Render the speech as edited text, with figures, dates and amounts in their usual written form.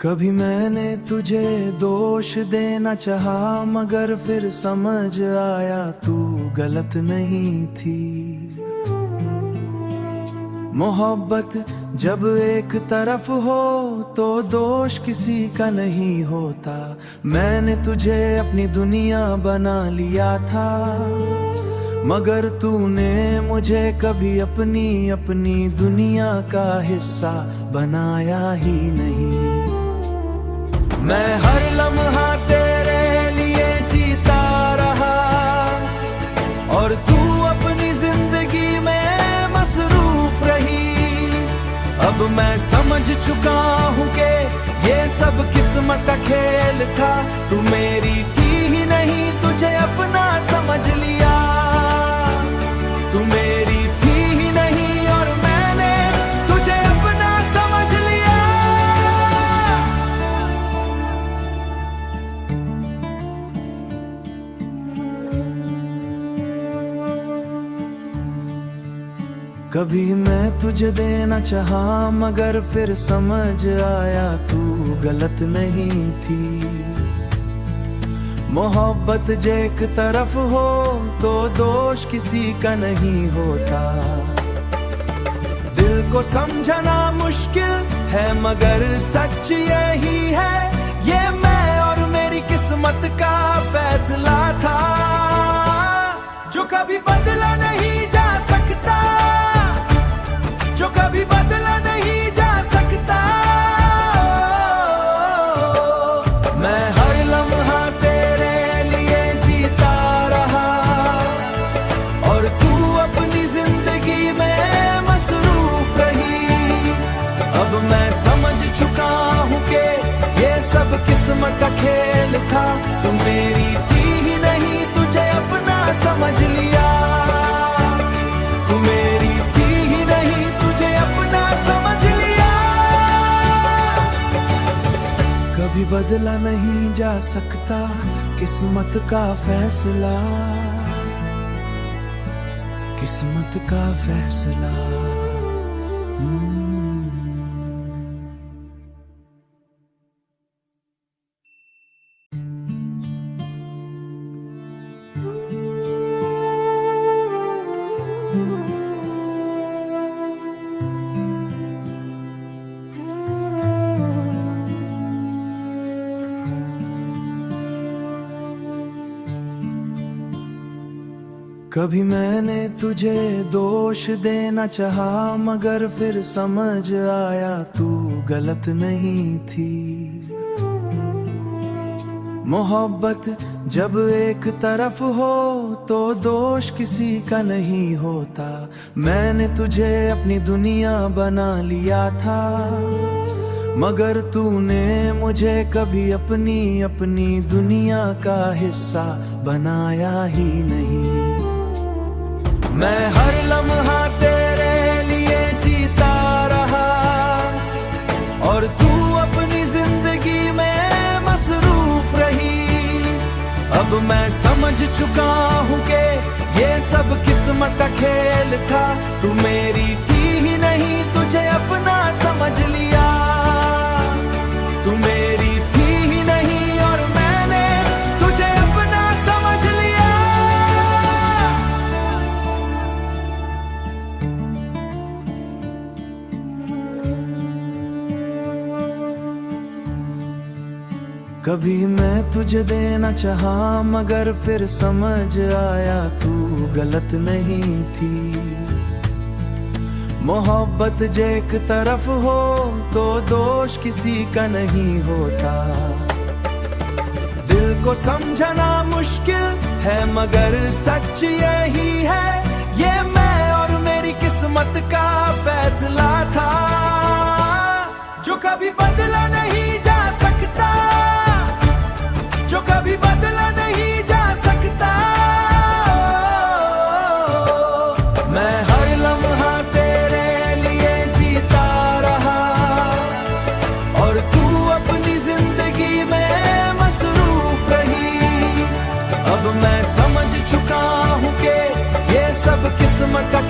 कभी मैंने तुझे दोष देना चाहा, मगर फिर समझ आया तू गलत नहीं थी। मोहब्बत जब एक तरफ हो तो दोष किसी का नहीं होता। मैंने तुझे अपनी दुनिया बना लिया था, मगर तूने मुझे कभी अपनी दुनिया का हिस्सा बनाया ही नहीं। मैं हर लम्हा तेरे लिए जीता रहा और तू अपनी जिंदगी में मसरूफ रही। अब मैं समझ चुका हूँ कि ये सब किस्मत का खेल था। तू मेरी थी ही नहीं, तुझे अपना समझ लिया। तू मेरी थी ही नहीं और मैंने तुझे अपना समझ लिया। कभी मैं तुझे देना चाहा, मगर फिर समझ आया तू गलत नहीं थी। मोहब्बत जे एक तरफ हो तो दोष किसी का नहीं होता। दिल को समझना मुश्किल है मगर सच यही है, ये मैं और मेरी किस्मत का फैसला था जो कभी बदला नहीं जा सकता, जो कभी बदला नहीं जा सकता। मैं हर लम्हा तेरे लिए जीता रहा और तू अपनी जिंदगी में मसरूफ रही। अब मैं समझ चुका हूँ कि ये सब किस्मत का खेल था। तू मेरी थी ही नहीं, तुझे अपना समझ लिया। तू मेरी थी ही नहीं, तुझे अपना समझ लिया। कभी बदला नहीं जा सकता किस्मत का फैसला, किस्मत का फैसला। कभी मैंने तुझे दोष देना चाहा, मगर फिर समझ आया तू गलत नहीं थी। मोहब्बत जब एक तरफ हो तो दोष किसी का नहीं होता। मैंने तुझे अपनी दुनिया बना लिया था, मगर तूने मुझे कभी अपनी दुनिया का हिस्सा बनाया ही नहीं। मैं हर लम्हा तेरे लिए जीता रहा और तू अपनी जिंदगी में मसरूफ रही। अब मैं समझ चुका हूँ कि ये सब किस्मत का खेल था। तू मेरी थी ही नहीं, तुझे अपना समझ लिया। तू मेरी थी ही नहीं और मैंने तुझे अपना समझ लिया। कभी मैं तुझे देना चाहा, मगर फिर समझ आया तू गलत नहीं थी। मोहब्बत जे एक तरफ हो तो दोष किसी का नहीं होता। दिल को समझना मुश्किल है मगर सच यही है, ये मैं और मेरी किस्मत का फैसला था जो कभी बदला नहीं जा सकता, जो कभी बदला नहीं जा सकता। मैं हर लम्हा तेरे लिए जीता रहा और तू अपनी जिंदगी में मसरूफ रही। अब मैं समझ चुका हूँ कि ये सब किस्मत का